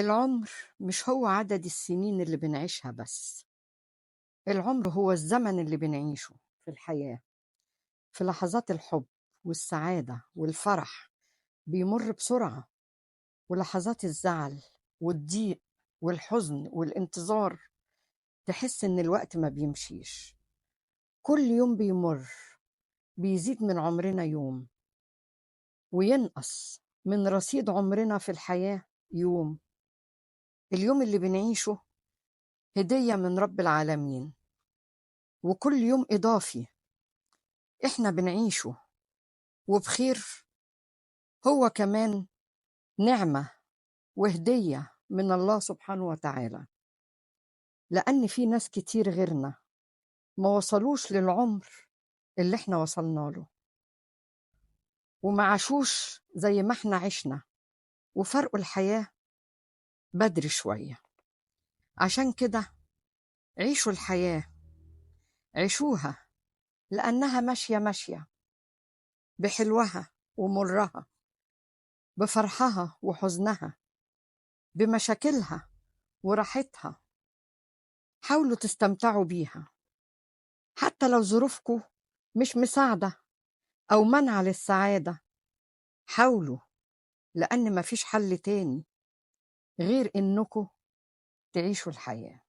العمر مش هو عدد السنين اللي بنعيشها بس. العمر هو الزمن اللي بنعيشه في الحياة، في لحظات الحب والسعادة والفرح بيمر بسرعة، ولحظات الزعل والضيق والحزن والانتظار تحس إن الوقت ما بيمشيش. كل يوم بيمر بيزيد من عمرنا يوم، وينقص من رصيد عمرنا في الحياة يوم. اليوم اللي بنعيشه هدية من رب العالمين، وكل يوم إضافي إحنا بنعيشه وبخير هو كمان نعمة وهدية من الله سبحانه وتعالى، لأن في ناس كتير غيرنا ما وصلوش للعمر اللي إحنا وصلنا له، وما عاشوش زي ما إحنا عشنا، وفرقوا الحياة بدري شوية. عشان كده عيشوا الحياة، عيشوها، لأنها ماشية ماشية، بحلوها ومرها، بفرحها وحزنها، بمشاكلها وراحتها. حاولوا تستمتعوا بيها حتى لو ظروفكم مش مساعدة أو منع للسعادة. حاولوا، لأن مفيش حل تاني غير إنكم تعيشوا الحياة.